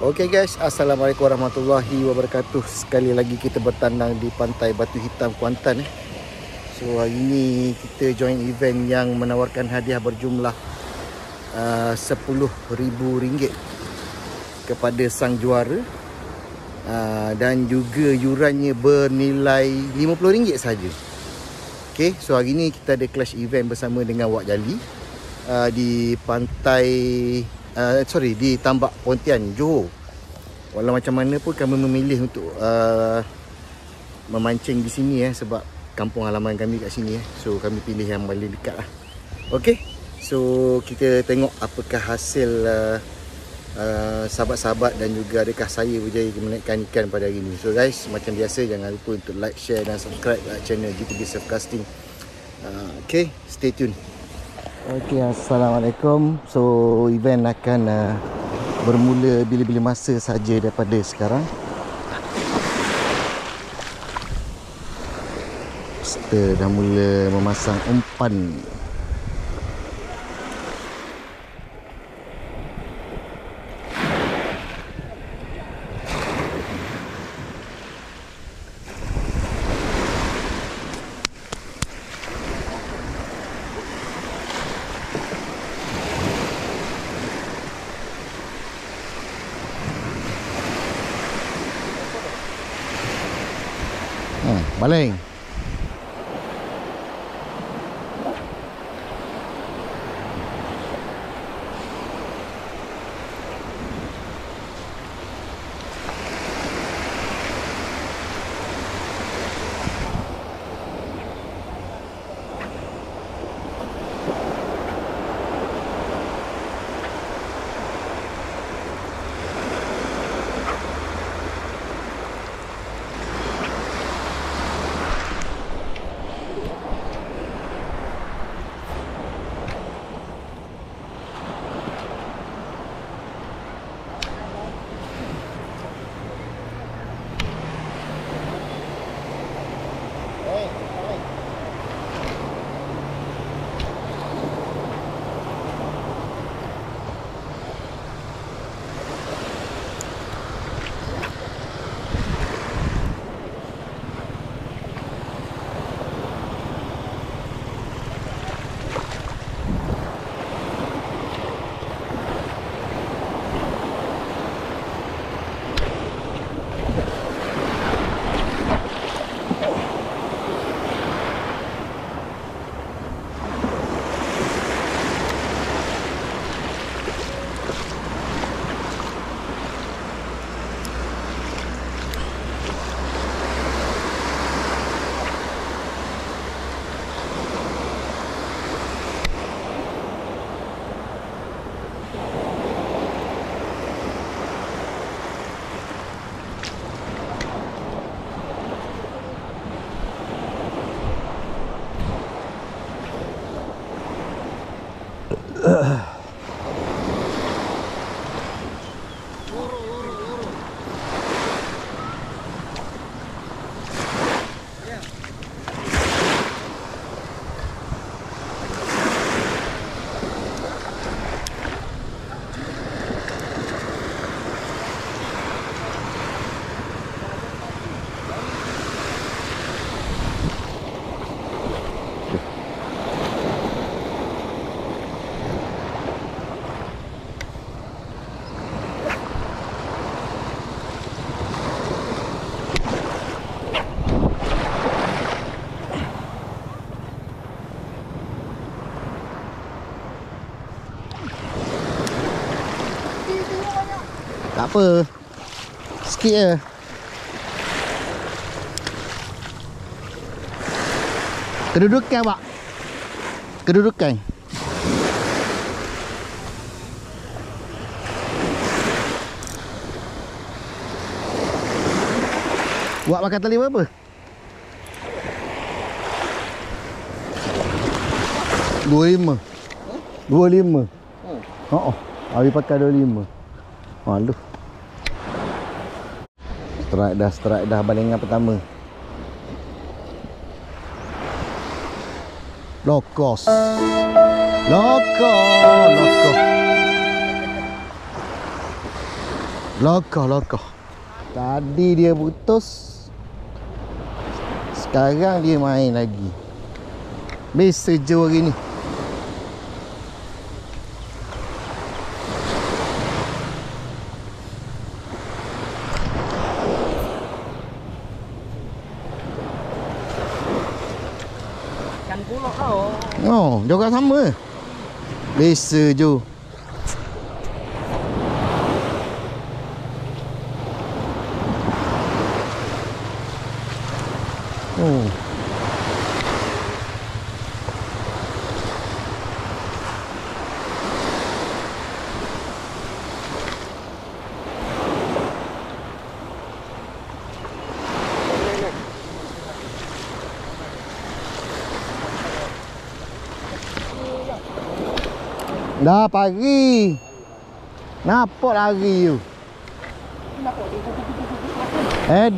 Okey guys, Assalamualaikum warahmatullahi wabarakatuh. Sekali lagi kita bertandang di Pantai Batu Hitam, Kuantan. So hari ini kita join event yang menawarkan hadiah berjumlah RM10,000 kepada sang juara, dan juga yurannya bernilai RM50 saja. Okey, so hari ini kita ada clash event bersama dengan Wak Jali di pantai di Tambak Pontian, Johor. Walau macam mana pun kami memilih untuk memancing di sini sebab kampung halaman kami kat sini So kami pilih yang paling dekat lah. Okey, so kita tengok apakah hasil sahabat-sahabat dan juga adakah saya berjaya menaikkan ikan pada hari ini. So guys, macam biasa jangan lupa untuk like, share dan subscribe channel GTB Surfcasting. Okey, stay tune. Okey, Assalamualaikum. So event akan bermula bila-bila masa saja daripada sekarang. Kita dah mula memasang umpan. Baling. Tak apa, sikit je. Kedudukan Pak, kedudukan. Buat makan tali berapa? RM25. Hari pakai RM25. Aduh. Strike dah balingan pertama. Lokos. Loko. Lokoh. Tadi dia putus. Sekarang dia main lagi. Best je hari ni. Ikan pulak tau. Oh, juga sama. Biasa je. Oh. Dah pagi. Nampak lari tu.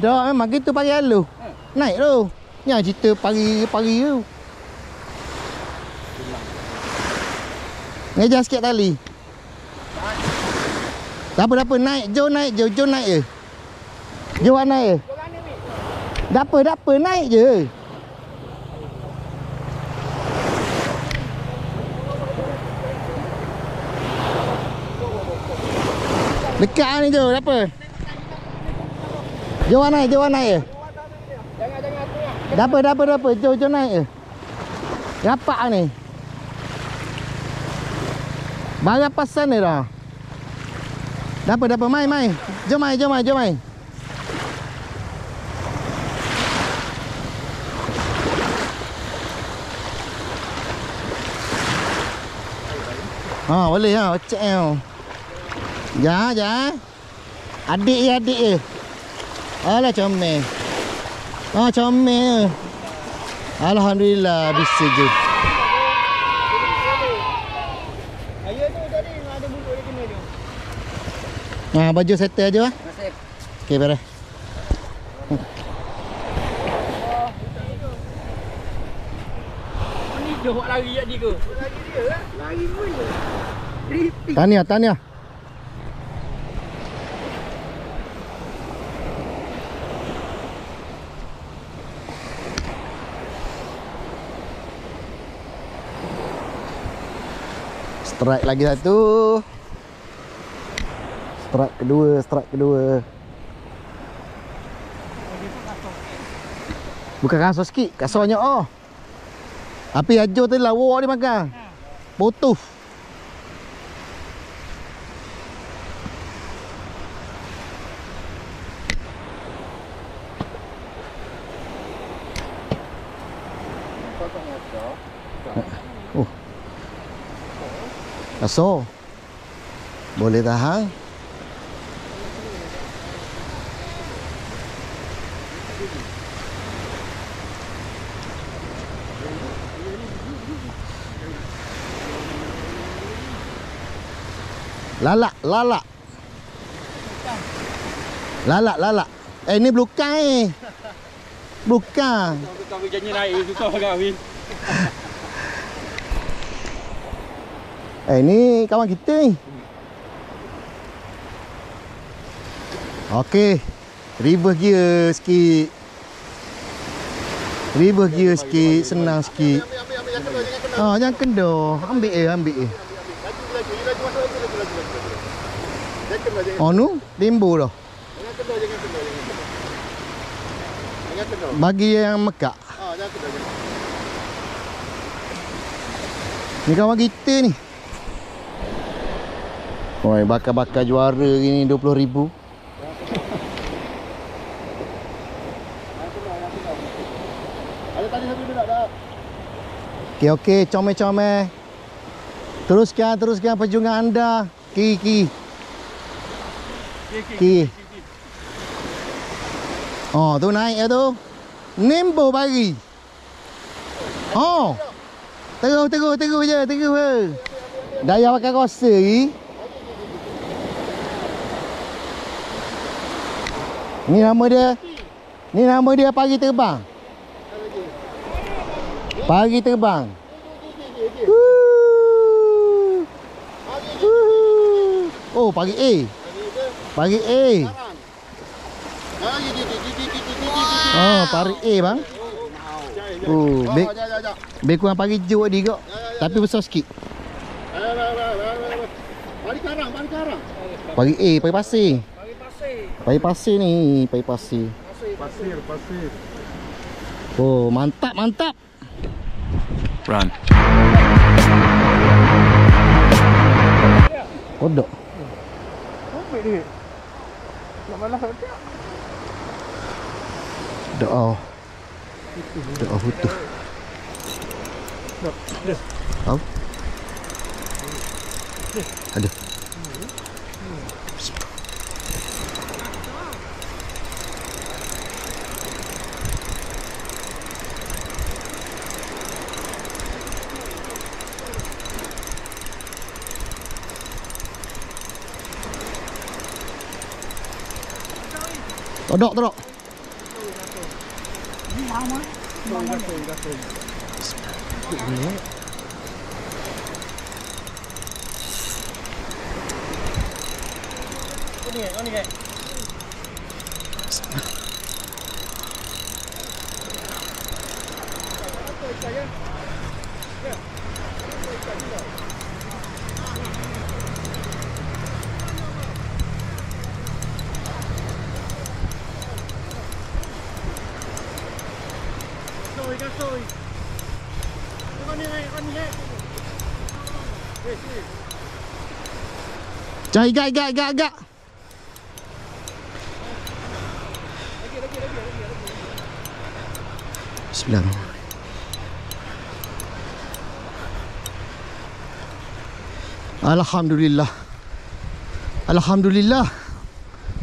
Dah memang gitu pagi lalu. Naik tu. Yang cerita pagi tu. Ngejar sikit tali. Tak apa naik je naik je. Jom naik je. Tak apa naik je. Dekat ni je, tak apa. Jom naik je. Jangan. Tak apa. Jom naik je. Rapat ni. Barang pasal ni dah. Tak apa, main. Jom main. Ha, boleh ha, cek tau. Ja. Adik je. Alah comel. Comel. Alhamdulillah bisa je. Ayah tu tadi ada mulut dia kena tu. Baju settle je lah. Masih. Okey, beres. Ni dia buat lari tadi ke? Lari dia lah. Lari pun je. Tahniah. Strike lagi satu. Strike kedua. Bukan kasar sikit, kasarnya Tapi ajo tu lawa dia makan. Putus. Kasar. Boleh tahan. Lalak. Ni belukang Belukang. Tukang kerjanya naik susah kami. Ni kawan kita ni. Okey. Reverse gear sikit. Senang sikit. Jangan kendor. Ambil je. Nu limbo dah. Jangan kendor. Bagi yang mekak. Jangan kendor. Ni kawan kita ni. Bakar juara gini 20,000. Ada tadi satu dah dah. Okey, comel. Teruskan perjuangan anda. Ki. Tu naik ya tu. Nimbo bagi. Terus je. Daya pakai kosa lagi. Ni nama dia pagi terbang. Oh, pagi Pari A. Oh, pari A bang. Oh, lebih kurang pari je tadi kok. Tapi besar sikit. Pari karang, pari karang. Pari A, pari pasir. Pari pasir ni, pari pasir. Pasir. Oh, mantap, mantap. Run. Kodok. Ambil dia. Nak malah dia. Doa. Doa butuh. Tahu? Ada. Todok, todok. Ni ke? Kasoi. Kan ni. Cai gak. Lagi. Bismillahirrahmanirrahim. Alhamdulillah. Alhamdulillah.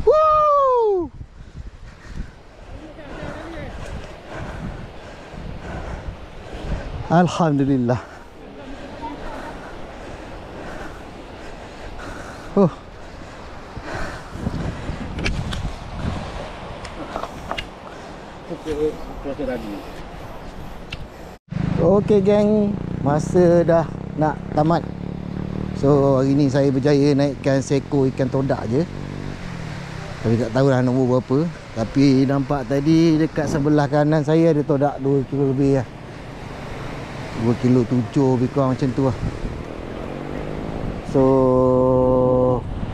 Woo! Alhamdulillah. Oh. Okey geng, masa dah nak tamat. So hari ni saya berjaya naikkan seekor ikan todak je. Tapi tak tahulah nombor berapa. Tapi nampak tadi dekat sebelah kanan saya ada todak 2 kilo lebih lah. 2 kilo 7 lebih kurang macam tu lah. So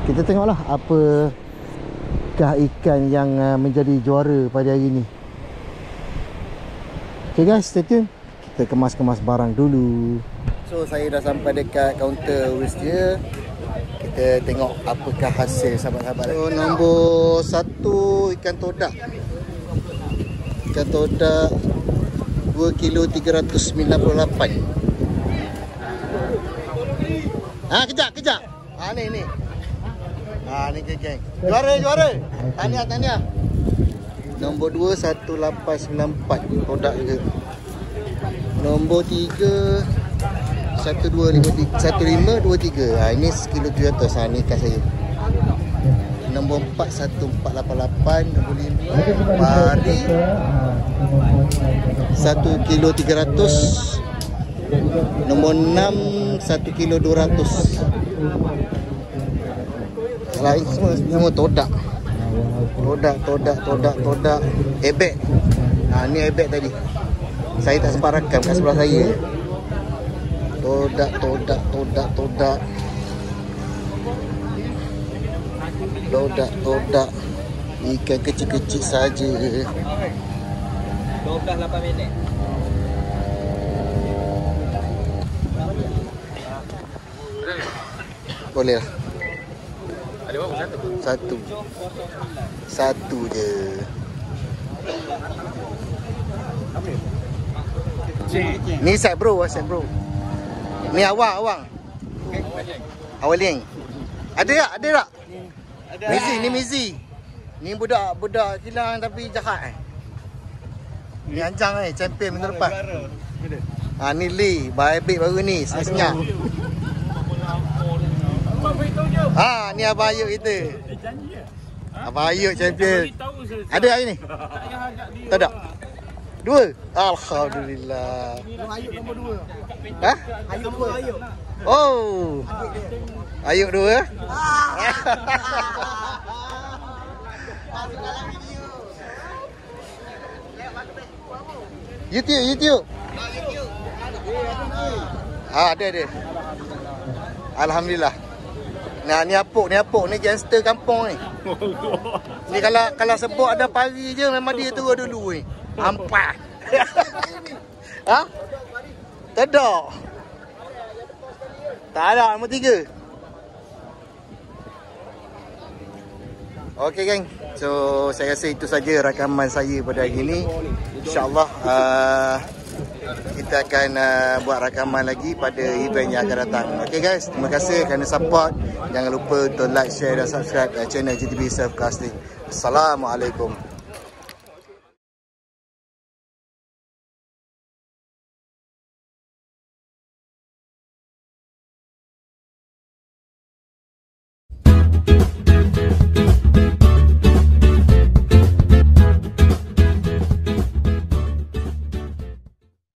kita tengoklah apakah ikan yang menjadi juara pada hari ni. Okay guys, stay tune. Kita kemas-kemas barang dulu. So saya dah sampai dekat kaunter Wish dia. Kita tengok apakah hasil sahabat-sahabat. So nombor 1 ikan todak. Ikan todak 2 kilo 398. Kejap. Ni. Ni geng. Juara. Tahniah. Nombor 2 1894 todak juga. Nombor 3 1523. Ini 1 kilo 700. Ni ikan saya. Nombor 4 1488. Nombor 5 pari 1 kilo 300. Nombor 6 1 kilo 200. Lain semua todak. Todak. Ebek. Ni ebek tadi. Saya tak sempat rakam kat sebelah saya. Todak. Todak. Ikan kecil-kecil saja. 12-8 minit. Boleh lah. Ada berapa? Satu je. Ni set bro. Ni awang. Awaling. Ada tak? Mizi. Ni budak kilang tapi jahat. Ni anjang champion minggu depan. Ni Lee, baik baru ni, senyap. Ni Abang Ayub kita. Abang Ayub champion. Ada hari ni? Tak ada. 2. Alhamdulillah. Ayub nombor 2. Ayub. Oh. Ayub dua. YouTube. Ada. Alhamdulillah. Nah, ni apuk ni gangster kampung ni. Ni kalau sebut ada pari je memang dia turun dulu ni. Ampak. Ha? Tak ada. Tak ada nombor 3. Okey geng. So saya rasa itu saja rakaman saya pada hari ini. InsyaAllah kita akan buat rakaman lagi pada event yang akan datang. Okay guys, terima kasih kerana support. Jangan lupa untuk like, share dan subscribe channel GTB Surfcasting. Assalamualaikum.